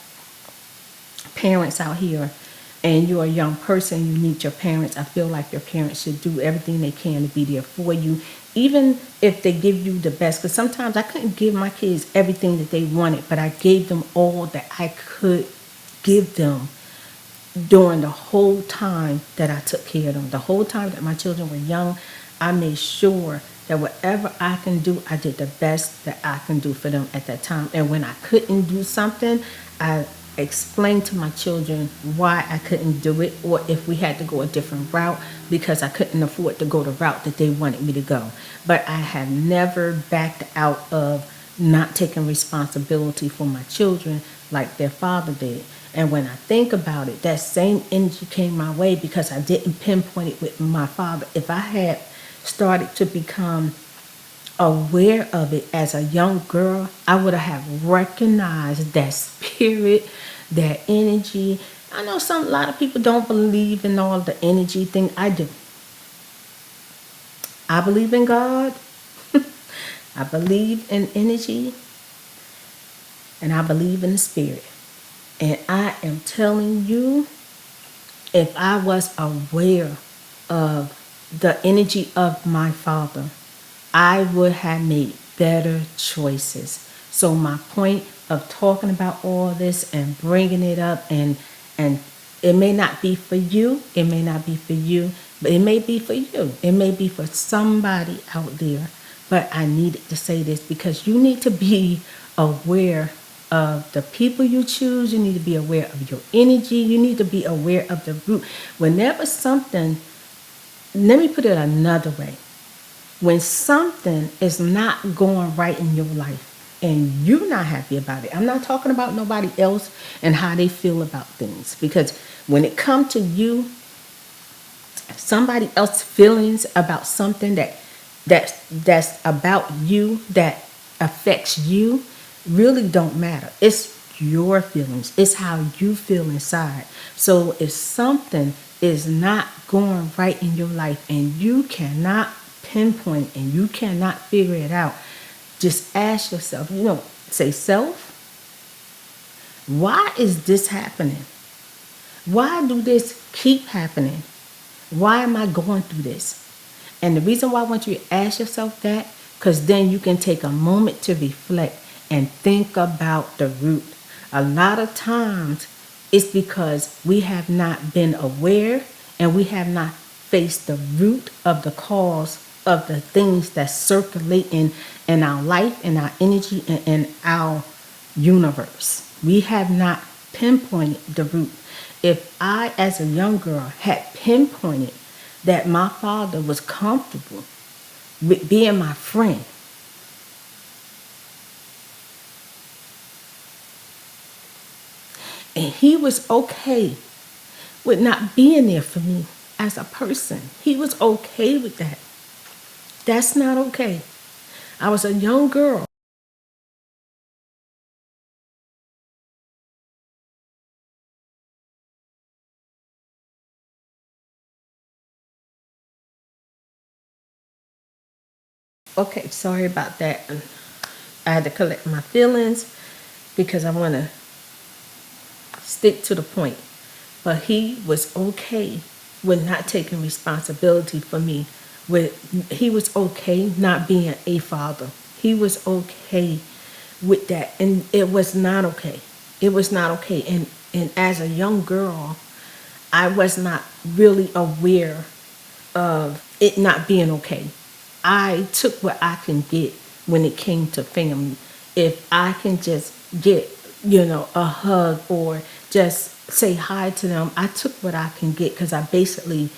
parents out here and you're a young person, you need your parents. I feel like your parents should do everything they can to be there for you, even if they give you the best. Because sometimes I couldn't give my kids everything that they wanted, but I gave them all that I could give them during the whole time that I took care of them. The whole time that my children were young, I made sure that whatever I can do, I did the best that I can do for them at that time. And when I couldn't do something, I explained to my children why I couldn't do it, or if we had to go a different route, because I couldn't afford to go the route that they wanted me to go. But I have never backed out of not taking responsibility for my children like their father did. And when I think about it, that same energy came my way because I didn't pinpoint it with my father. If I had started to become aware of it as a young girl, I would have recognized that spirit, that energy. I know a lot of people don't believe in all the energy thing. I do. I believe in God. I believe in energy. And I believe in the spirit. And I am telling you, if I was aware of the energy of my father, I would have made better choices. So my point of talking about all this and bringing it up, and it may not be for you, it may not be for you, but it may be for you. It may be for somebody out there. But I needed to say this because you need to be aware of the people you choose. You need to be aware of your energy. You need to be aware of the root. Whenever something, let me put it another way. When something is not going right in your life and you're not happy about it, I'm not talking about nobody else and how they feel about things. Because when it comes to you, somebody else's feelings about something that's about you, that affects you, really don't matter. It's your feelings. It's how you feel inside. So if something is not going right in your life and you cannot pinpoint and you cannot figure it out, just ask yourself, say, self, why is this happening? Why do this keep happening? Why am I going through this? And the reason why I want you to ask yourself that, because then you can take a moment to reflect and think about the root. A lot of times it's because we have not been aware and we have not faced the root of the cause of the things that's circulating in our life, in our energy, and in our universe. We have not pinpointed the root. If I, as a young girl, had pinpointed that my father was comfortable with being my friend, and he was okay with not being there for me as a person, he was okay with that. That's not okay. I was a young girl. Okay, sorry about that. I had to collect my feelings because I want to stick to the point. But he was okay with not taking responsibility for me. He was okay not being a father. He was okay with that. And it was not okay. It was not okay. And as a young girl, I was not really aware of it not being okay. I took what I can get when it came to family. If I can just get, a hug or just say hi to them, I took what I can get because I basically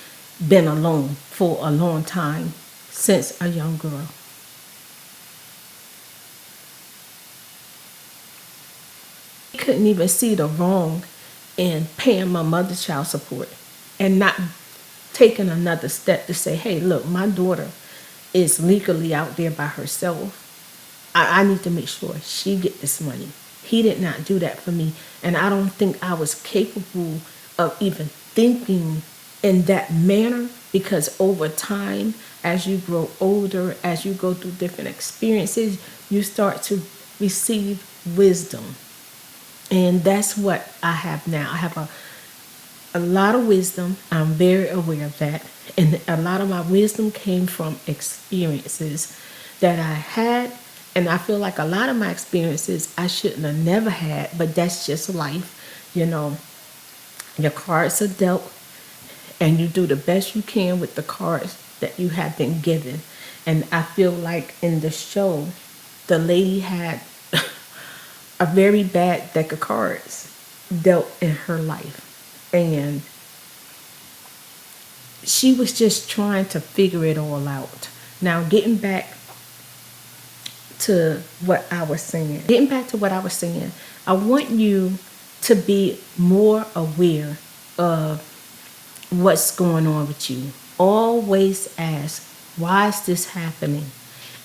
been alone for a long time since a young girl. I couldn't even see the wrong in paying my mother child support and not taking another step to say, hey, look, my daughter is legally out there by herself. I need to make sure she get this money. He did not do that for me. And I don't think I was capable of even thinking in that manner, because over time, as you grow older, as you go through different experiences, you start to receive wisdom. And that's what I have now. I have a lot of wisdom. I'm very aware of that. And a lot of my wisdom came from experiences that I had. And I feel like a lot of my experiences I shouldn't have never had, but that's just life. Your cards are dealt, and you do the best you can with the cards that you have been given. And I feel like in the show, the lady had a very bad deck of cards dealt in her life. And she was just trying to figure it all out. Now, getting back to what I was saying, I want you to be more aware of what's going on with you. Always ask, why is this happening?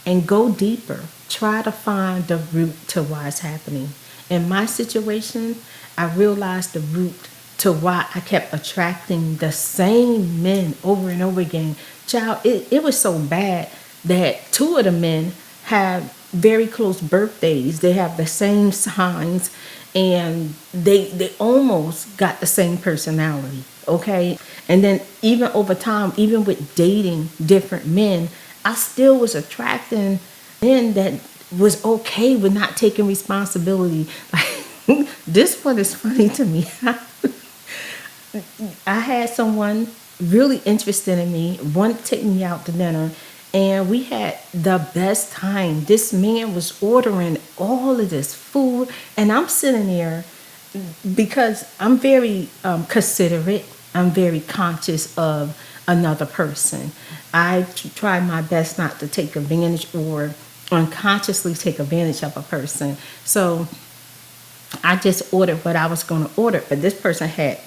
And go deeper. Try to find the root to why it's happening. In my situation, I realized the root to why I kept attracting the same men over and over again. Child, it was so bad that two of the men have very close birthdays. They have the same signs, and they almost got the same personality. Okay. And then even over time, even with dating different men, I still was attracting men that was okay with not taking responsibility. Like, this one is funny to me. I had someone really interested in me, wanted to take me out to dinner, and we had the best time. This man was ordering all of this food, and I'm sitting there because I'm very considerate. I'm very conscious of another person. I try my best not to take advantage or unconsciously take advantage of a person. So I just ordered what I was going to order, but this person had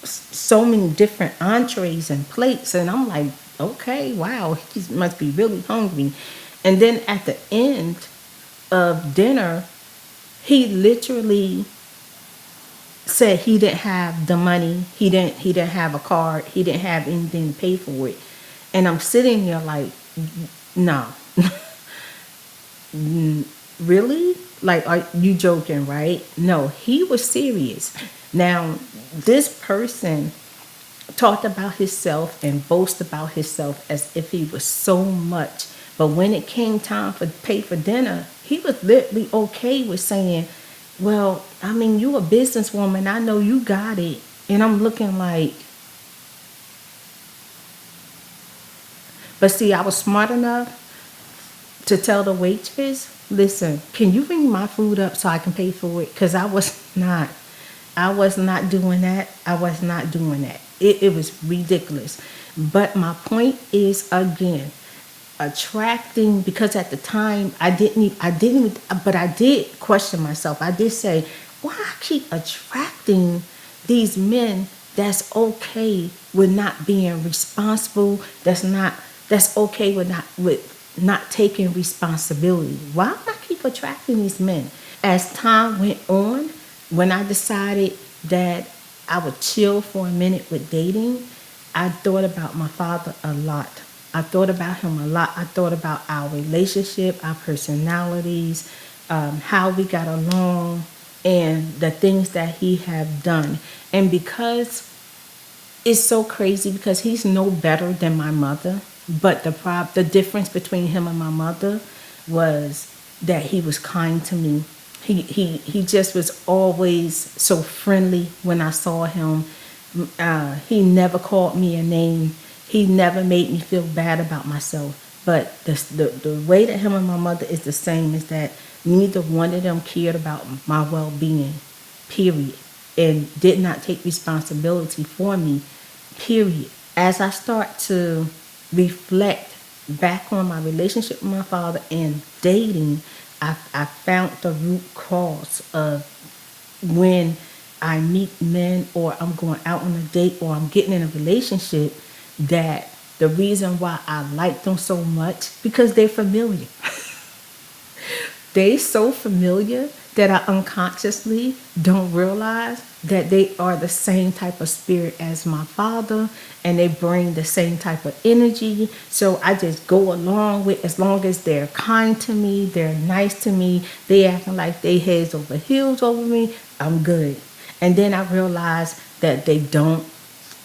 so many different entrees and plates, and I'm like, okay, wow, he must be really hungry. And then at the end of dinner, he literally said he didn't have the money, he didn't have a card, he didn't have anything to pay for it. And I'm sitting there like, no. Really? Like, are you joking, right? No, he was serious. Now, this person talked about himself and boast about himself as if he was so much. But when it came time for pay for dinner, he was literally okay with saying, well, I mean, you a businesswoman. I know you got it. And I'm looking like, but see, I was smart enough to tell the waitress, listen, can you bring my food up so I can pay for it? Because I was not doing that. I was not doing that. It was ridiculous. But my point is, again, attracting, because at the time I didn't even, but I did question myself. I did say, why I keep attracting these men that's okay with not being responsible, that's okay with not taking responsibility. Why do I keep attracting these men? As time went on, when I decided that I would chill for a minute with dating, I thought about my father a lot. I thought about him a lot. I thought about our relationship, our personalities, how we got along, and the things that he have done. And because it's so crazy, because he's no better than my mother, but the difference between him and my mother was that he was kind to me. He just was always so friendly when I saw him. He never called me a name. He never made me feel bad about myself. But the way that him and my mother is the same is that neither one of them cared about my well-being, period, and did not take responsibility for me, period. As I start to reflect back on my relationship with my father and dating, I found the root cause of when I meet men, or I'm going out on a date, or I'm getting in a relationship, that the reason why I like them so much, because they're familiar. They so familiar that I unconsciously don't realize that they are the same type of spirit as my father, and they bring the same type of energy. So I just go along with, as long as they're kind to me, they're nice to me, they acting like they heads over heels over me, I'm good. And then I realize that they don't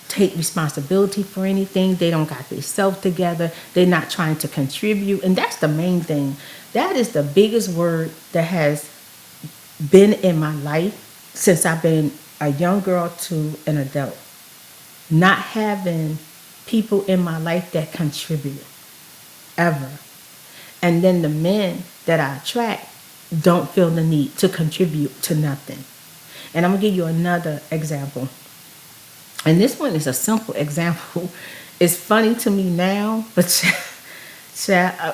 take responsibility for anything. They don't got themselves together. They're not trying to contribute. And that's the main thing. That is the biggest word that has been in my life since I've been a young girl to an adult. Not having people in my life that contribute, ever. And then the men that I attract don't feel the need to contribute to nothing. And I'm going to give you another example. And this one is a simple example. It's funny to me now, but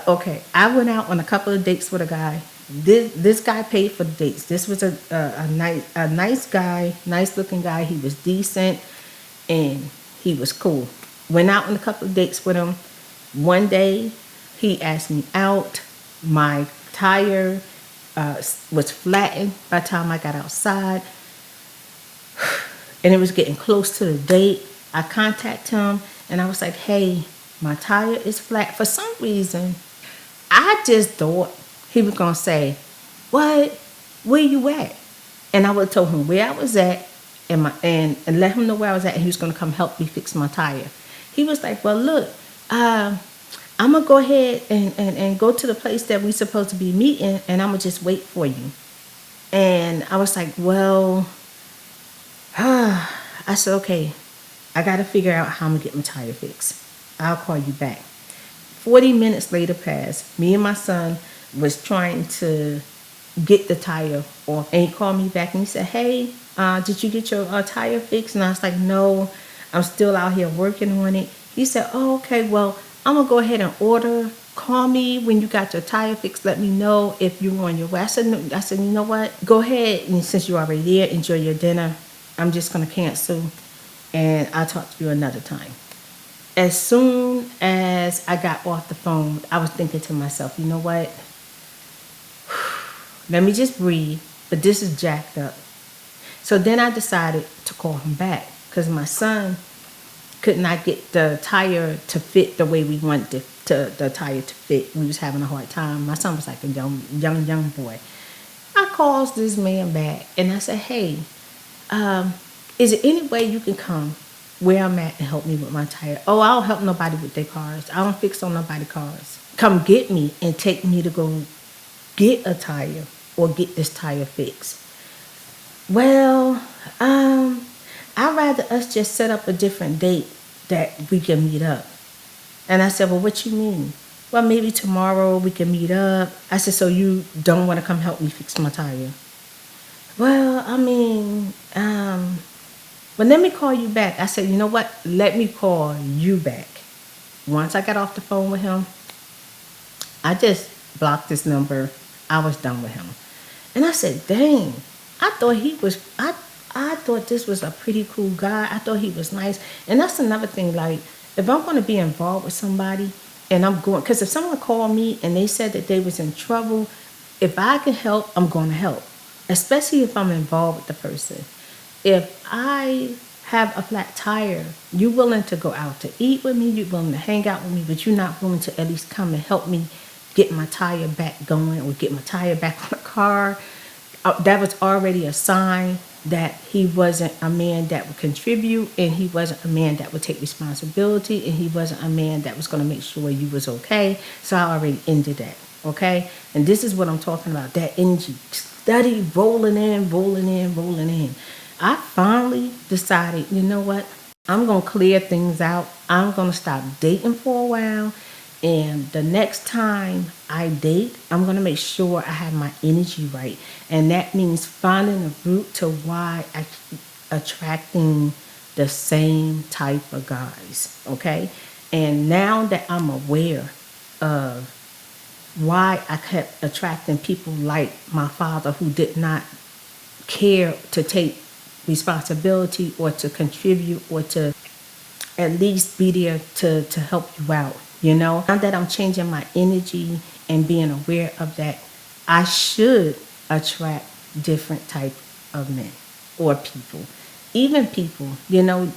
okay. I went out on a couple of dates with a guy. This guy paid for the dates. This was a nice guy, nice looking guy. He was decent and he was cool. Went out on a couple of dates with him. One day he asked me out. My tire was flattened by the time I got outside. And it was getting close to the date. I contacted him and I was like, hey, my tire is flat. For some reason, I just thought he was going to say, what? Where you at? And I would have told him where I was at and let him know where I was at, and he was going to come help me fix my tire. He was like, well, look, I'm going to go ahead and go to the place that we're supposed to be meeting, and I'm going to just wait for you. And I was like, well, I said, okay, I got to figure out how I'm going to get my tire fixed. I'll call you back. 40 minutes later passed. Me and my son was trying to get the tire off. And he called me back and he said, hey, did you get your tire fixed? And I was like, no, I'm still out here working on it. He said, oh, okay, well, I'm going to go ahead and order. Call me when you got your tire fixed. Let me know if you're on your way. I said, you know what? Go ahead. And since you're already there, enjoy your dinner. I'm just going to cancel, and I'll talk to you another time. As soon as I got off the phone, I was thinking to myself, you know what? Let me just breathe, but this is jacked up. So then I decided to call him back because my son could not get the tire to fit the way we wanted the tire to fit. We was having a hard time. My son was like a young boy. I called this man back, and I said, hey, Is there any way you can come where I'm at and help me with my tire? Oh, I don't help nobody with their cars. I don't fix on nobody's cars. Come get me and take me to go get a tire or get this tire fixed. Well, I'd rather us just set up a different date that we can meet up. And I said, well, what you mean? Well, maybe tomorrow we can meet up. I said, so you don't want to come help me fix my tire? Well, I mean, but let me call you back. I said, you know what? Let me call you back. Once I got off the phone with him, I just blocked his number. I was done with him. And I said, dang, I thought this was a pretty cool guy. I thought he was nice. And that's another thing, like, if I'm going to be involved with somebody and I'm going, because if someone called me and they said that they was in trouble, if I can help, I'm going to help, especially if I'm involved with the person. If I have a flat tire, you're willing to go out to eat with me, you're willing to hang out with me, but you're not willing to at least come and help me get my tire back going or get my tire back on the car. That was already a sign that he wasn't a man that would contribute, and he wasn't a man that would take responsibility, and he wasn't a man that was going to make sure you was okay. So I already ended that, okay? And this is what I'm talking about, that energy. Steady rolling in, rolling in, rolling in. I finally decided, you know what? I'm going to clear things out. I'm going to stop dating for a while. And the next time I date, I'm going to make sure I have my energy right. And that means finding a root to why I keep attracting the same type of guys, okay? And now that I'm aware of why I kept attracting people like my father, who did not care to take responsibility or to contribute or to at least be there to help you out, you know? Now that I'm changing my energy and being aware of that, I should attract different type of men or people. Even people, you know,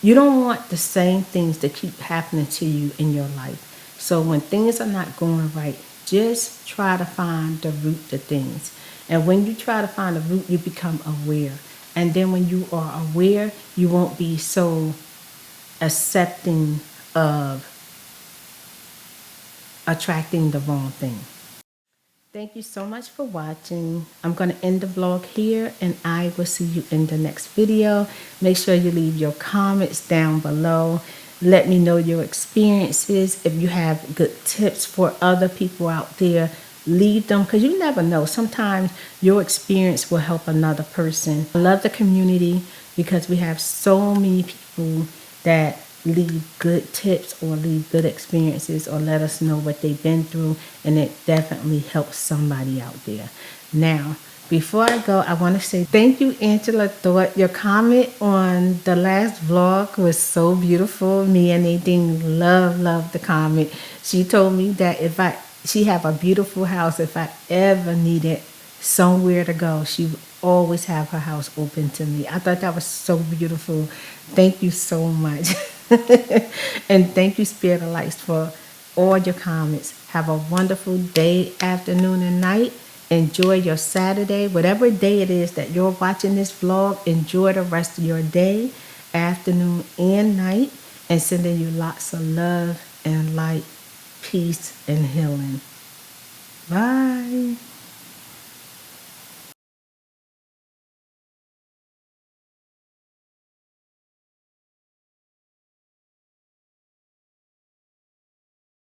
you don't want the same things to keep happening to you in your life. So when things are not going right, just try to find the root to things. And when you try to find the root, you become aware. And then when you are aware, you won't be so accepting of attracting the wrong thing. Thank you so much for watching. I'm going to end the vlog here, and I will see you in the next video. Make sure you leave your comments down below. Let me know your experiences. If you have good tips for other people out there, leave them, because you never know. Sometimes your experience will help another person. I love the community because we have so many people that leave good tips or leave good experiences or let us know what they've been through, and it definitely helps somebody out there. Now, before I go, I want to say thank you, Angela Thought. Your comment on the last vlog was so beautiful. Me and Nadine love the comment. She told me that she have a beautiful house. If I ever needed somewhere to go, she would always have her house open to me. I thought that was so beautiful. Thank you so much. And thank you, Spirit of Lights, for all your comments. Have a wonderful day, afternoon, and night. Enjoy your Saturday. Whatever day it is that you're watching this vlog, enjoy the rest of your day, afternoon, and night. And sending you lots of love and light, peace, and healing. Bye.